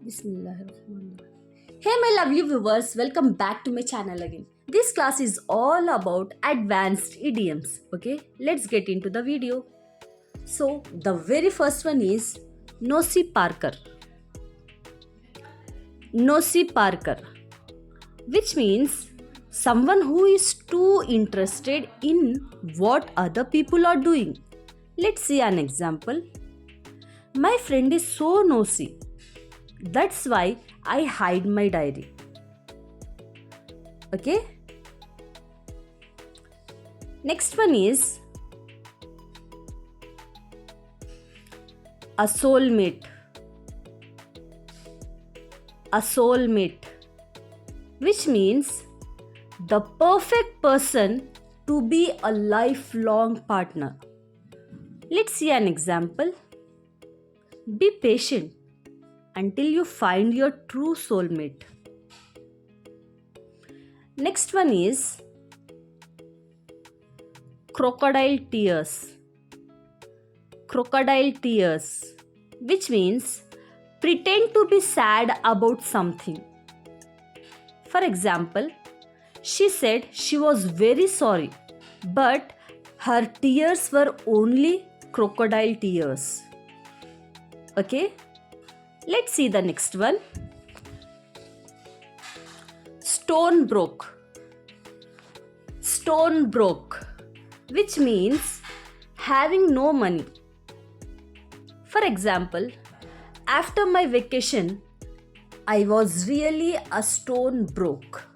Bismillahirrahmanirrahim. Hey my lovely viewers, welcome back to my channel again. This class is all about advanced idioms. Okay, let's get into the video. So the very first one is Nosy Parker. Nosy Parker, which means someone who is too interested in what other people are doing. Let's see an example. My friend is so nosy. That's why I hide my diary. Okay. Next one is a soulmate. A soulmate, which means the perfect person to be a lifelong partner. Let's see an example. Be patient until you find your true soulmate. Next one is crocodile tears. Crocodile tears, which means pretend to be sad about something. For example, she said she was very sorry, but her tears were only crocodile tears. Okay? Let's see the next one. Stone broke. Stone broke, which means having no money. For example, after my vacation, I was really a stone broke.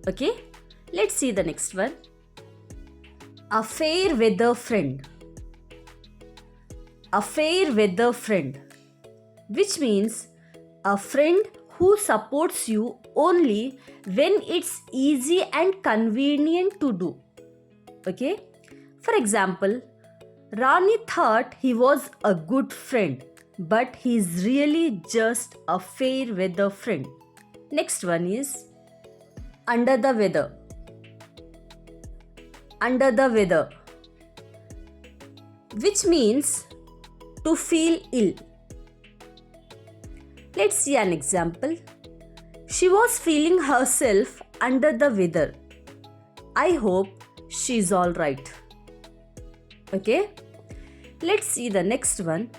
Okay, let's see the next one. A fair weather friend. A fair weather friend, which means a friend who supports you only when it's easy and convenient to do. Okay? For example, Rani thought he was a good friend, but he's really just a fair weather friend. Next one is under the weather. Under the weather, which means to feel ill. Let's see an example. She was feeling herself under the weather. I hope she's all right. Okay? Let's see the next one.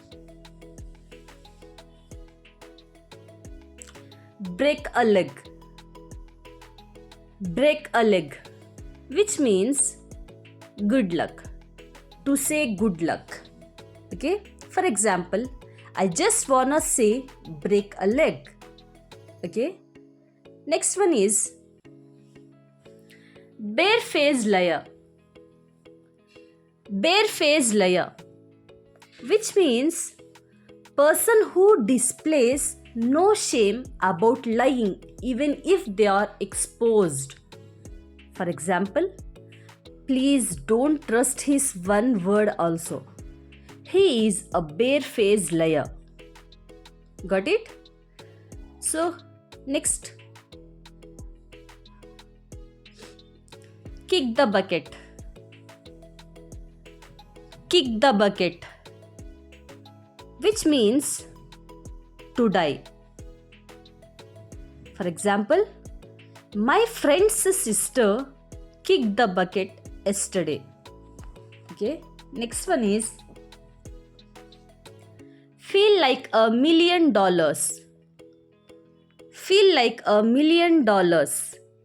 Break a leg. Break a leg, which means good luck. To say good luck. Okay? For example, I just wanna say break a leg. Okay? Next one is barefaced liar. Barefaced liar, which means person who displays no shame about lying even if they are exposed. For example, please don't trust his one word also. He is a barefaced liar. Got it? So, next. Kick the bucket. Kick the bucket, which means to die. For example, my friend's sister kicked the bucket yesterday. Okay, next one is feel like $1 million. Feel like $1 million,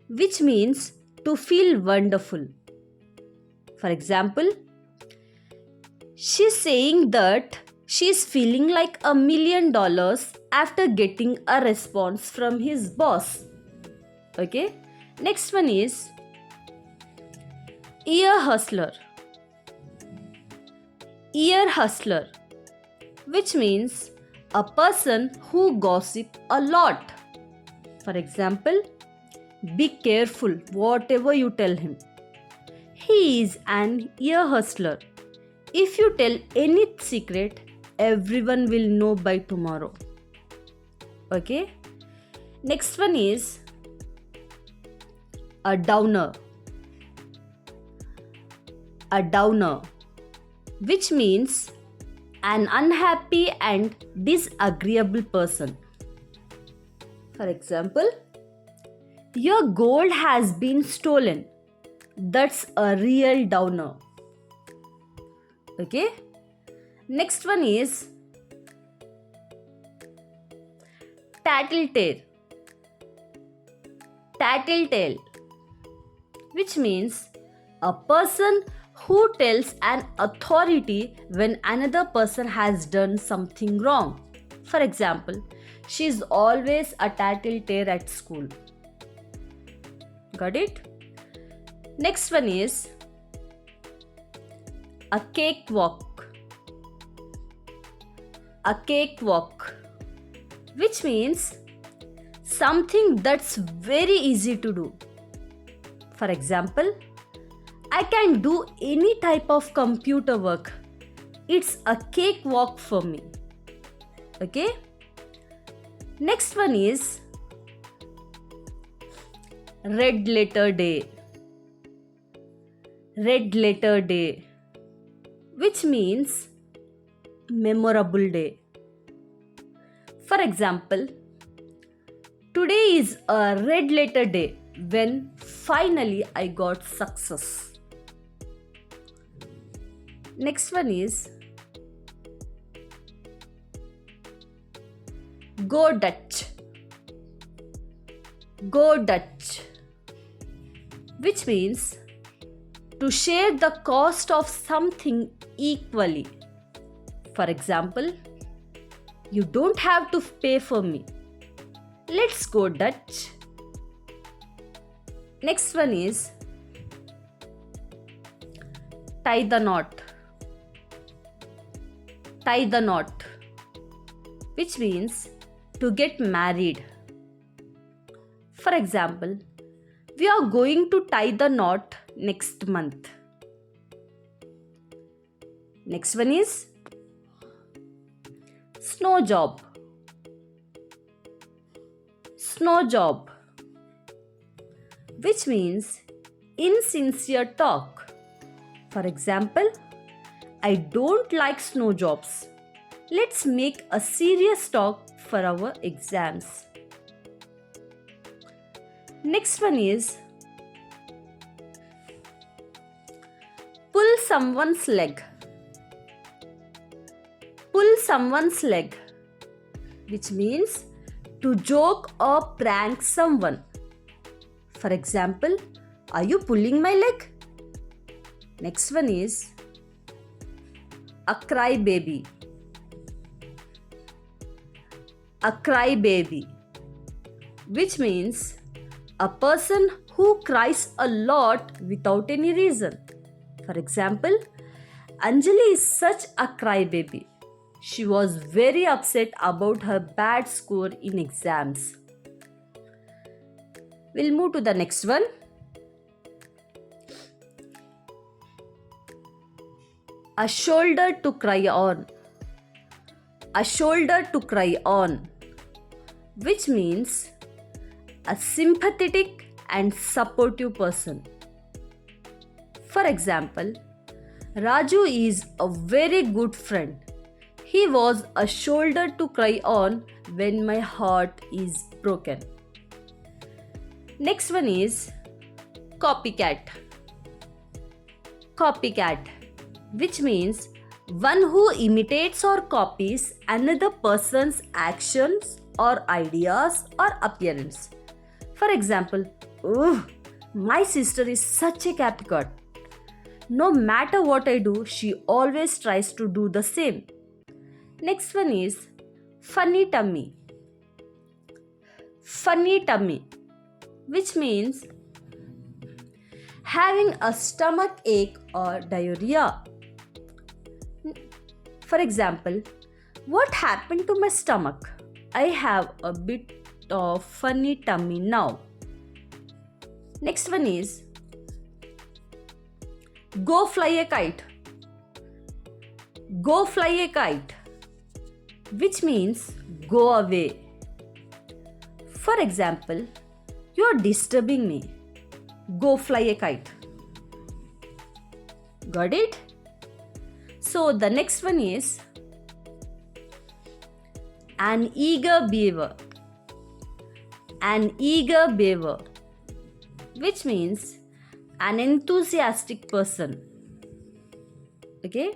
which means to feel wonderful. For example, she's saying that she's feeling like $1 million after getting a response from his boss. Okay, next one is ear hustler. Ear hustler, which means a person who gossips a lot. For example, be careful whatever you tell him. He is an ear hustler. If you tell any secret, everyone will know by tomorrow. Okay? Next one is a downer. A downer, which means an unhappy and disagreeable person. For example, your gold has been stolen. That's a real downer. Okay. Next one is tattletale. Tattletale, which means a person who tells an authority when another person has done something wrong. For example, she is always a tattletale at school. Got it? Next one is a cakewalk. A cakewalk, which means something that's very easy to do. For example, I can do any type of computer work. It's a cakewalk for me. Okay? Next one is red letter day. Red letter day, which means memorable day. For example, today is a red letter day when finally I got success. Next one is go Dutch. Go Dutch, which means to share the cost of something equally. For example, you don't have to pay for me. Let's go Dutch. Next one is tie the knot. Tie the knot, which means to get married. For example, we are going to tie the knot next month. Next one is snow job. Snow job, which means insincere talk. For example, I don't like snow jobs. Let's make a serious talk for our exams. Next one is pull someone's leg. Pull someone's leg, which means to joke or prank someone. For example, are you pulling my leg? Next one is a crybaby. A crybaby, which means a person who cries a lot without any reason. For example, Anjali is such a crybaby. She was very upset about her bad score in exams. We'll move to the next one. A shoulder to cry on. A shoulder to cry on, which means a sympathetic and supportive person. For example, Raju is a very good friend. He was a shoulder to cry on when my heart is broken. Next one is copycat. Copycat, which means one who imitates or copies another person's actions or ideas or appearance. For example, my sister is such a copycat. No matter what I do, she always tries to do the same. Next one is funny tummy. Funny tummy, which means having a stomach ache or diarrhea. For example, what happened to my stomach? I have a bit of funny tummy now. Next one is go fly a kite. Go fly a kite, which means go away. For example, you are disturbing me. Go fly a kite. Got it? So the next one is an eager beaver. an eager beaver, which means an enthusiastic person. Okay?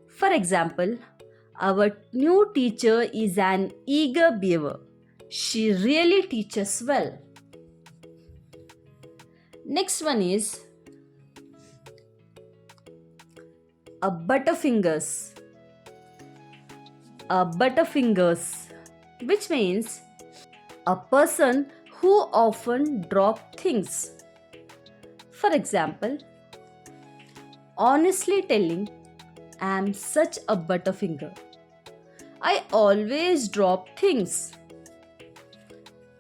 For example, our new teacher is an eager beaver. She really teaches well. Next one is a butterfingers. A butterfingers, which means a person who often drop things. For example, honestly telling, I am such a butterfinger. I always drop things.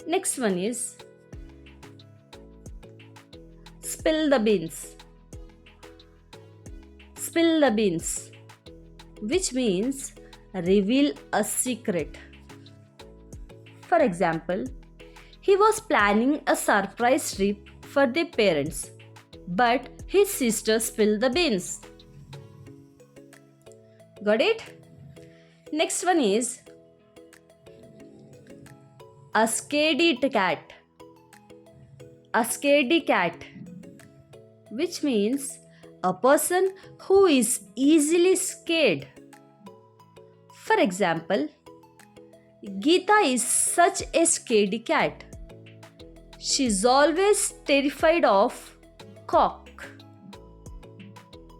Next one is spill the beans. Spill the beans, which means reveal a secret. For example, he was planning a surprise trip for their parents, but his sister spilled the beans. Got it? Next one is a scaredy cat. A scaredy cat, which means a person who is easily scared. For example, Geeta is such a scaredy cat. She's always terrified of cock.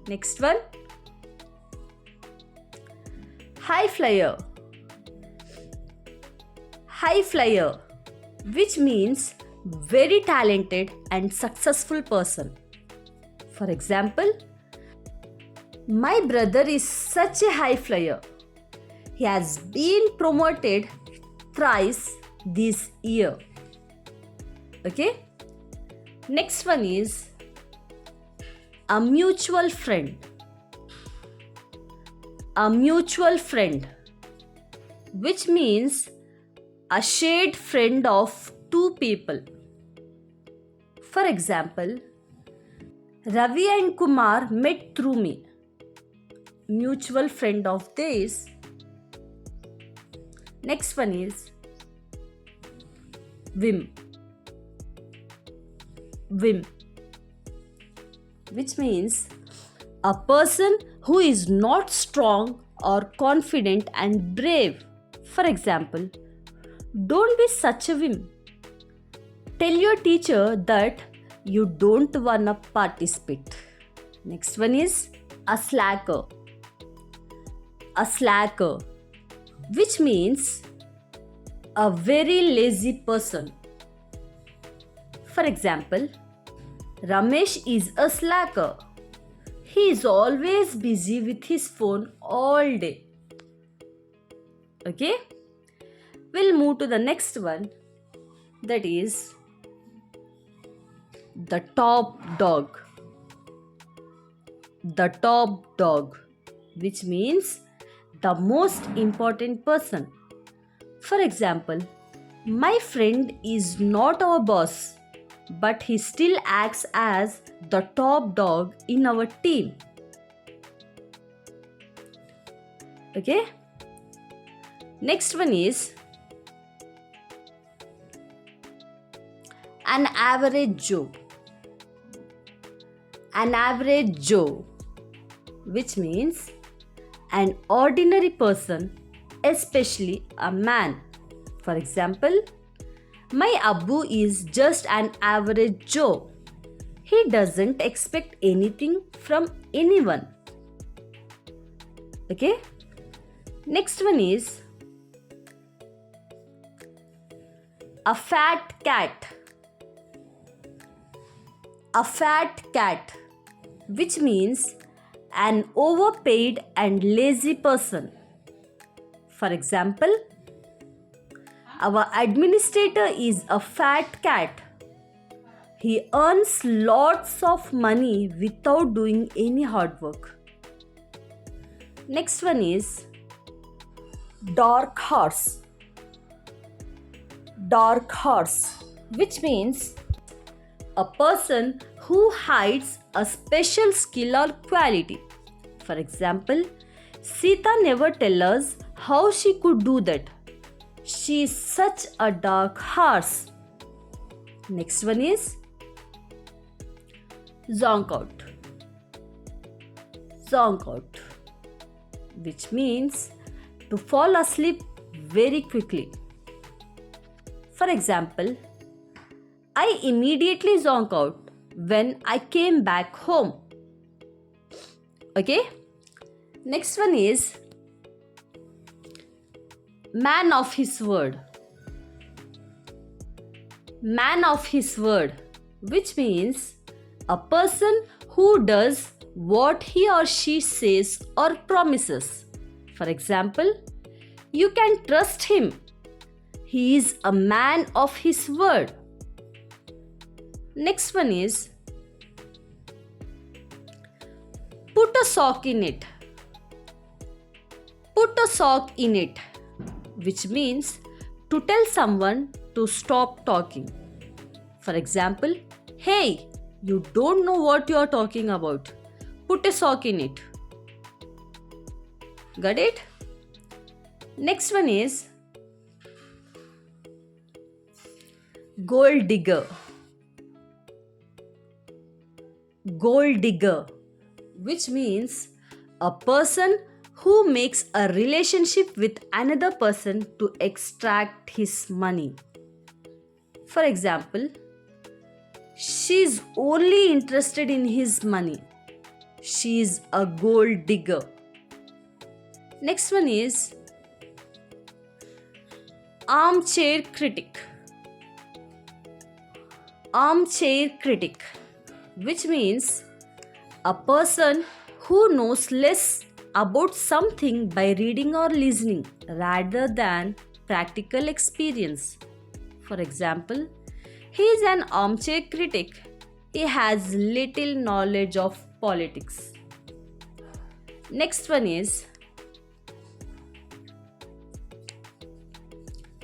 Next one. High flyer. High flyer, which means very talented and successful person. For example, my brother is such a high flyer. He has been promoted thrice this year. Okay? Next one is a mutual friend. A mutual friend, which means a shared friend of two people. For example, Ravi and Kumar met through me. Mutual friend of theirs. Next one is Vim. Vim, which means a person who is not strong or confident and brave. For example, don't be such a Vim. Tell your teacher that you don't wanna participate. Next one is a slacker. A slacker, which means a very lazy person. For example, Ramesh is a slacker. He is always busy with his phone all day. Okay? We'll move to the next one, that is the top dog. The top dog, which means the most important person. For example, my friend is not our boss, but he still acts as the top dog in our team. Okay? Next one is an average Joe. An average Joe, which means an ordinary person, especially a man. For example, my Abbu is just an average Joe. He doesn't expect anything from anyone. Okay? Next one is a fat cat. A fat cat, which means an overpaid and lazy person. For example, our administrator is a fat cat. He earns lots of money without doing any hard work. Next one is dark horse. Dark horse, which means a person who hides a special skill or quality. For example, Sita never tells us how she could do that. She is such a dark horse. Next one is zonk out. Zonk out, which means to fall asleep very quickly. For example, I immediately zonk out when I came back home. Okay? Next one is man of his word. Man of his word, which means a person who does what he or she says or promises. For example, you can trust him. He is a man of his word. Next one is put a sock in it. Put a sock in it, which means to tell someone to stop talking. For example, hey, you don't know what you are talking about. Put a sock in it. Got it? Next one is gold digger. Gold digger, which means a person who makes a relationship with another person to extract his money. For example, she's only interested in his money. She's a gold digger. Next one is armchair critic. Armchair critic, which means a person who knows less about something by reading or listening rather than practical experience. For example, he is an armchair critic. He has little knowledge of politics. Next one is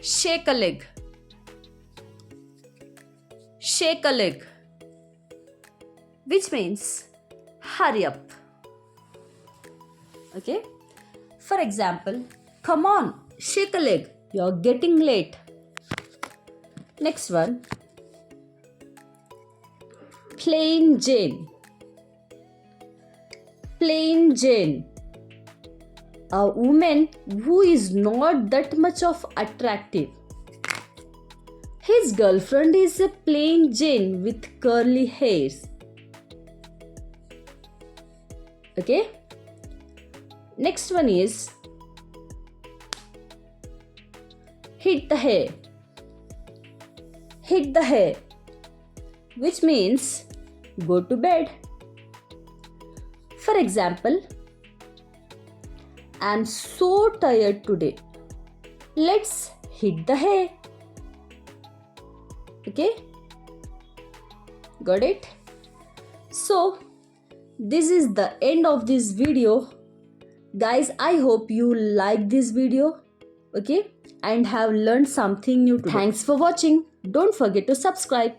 shake a leg. Shake a leg, which means hurry up. Okay? For example, come on, shake a leg. You're getting late. Next one, plain Jane. Plain Jane, a woman who is not that much of attractive. His girlfriend is a plain Jane with curly hairs. Okay? Next one is hit the hay. Hit the hay, which means go to bed. For example, I'm so tired today. Let's hit the hay. Okay? Got it? So, this is the end of this video. Guys, I hope you like this video. Okay? And have learned something new today. Thanks for watching. Don't forget to subscribe.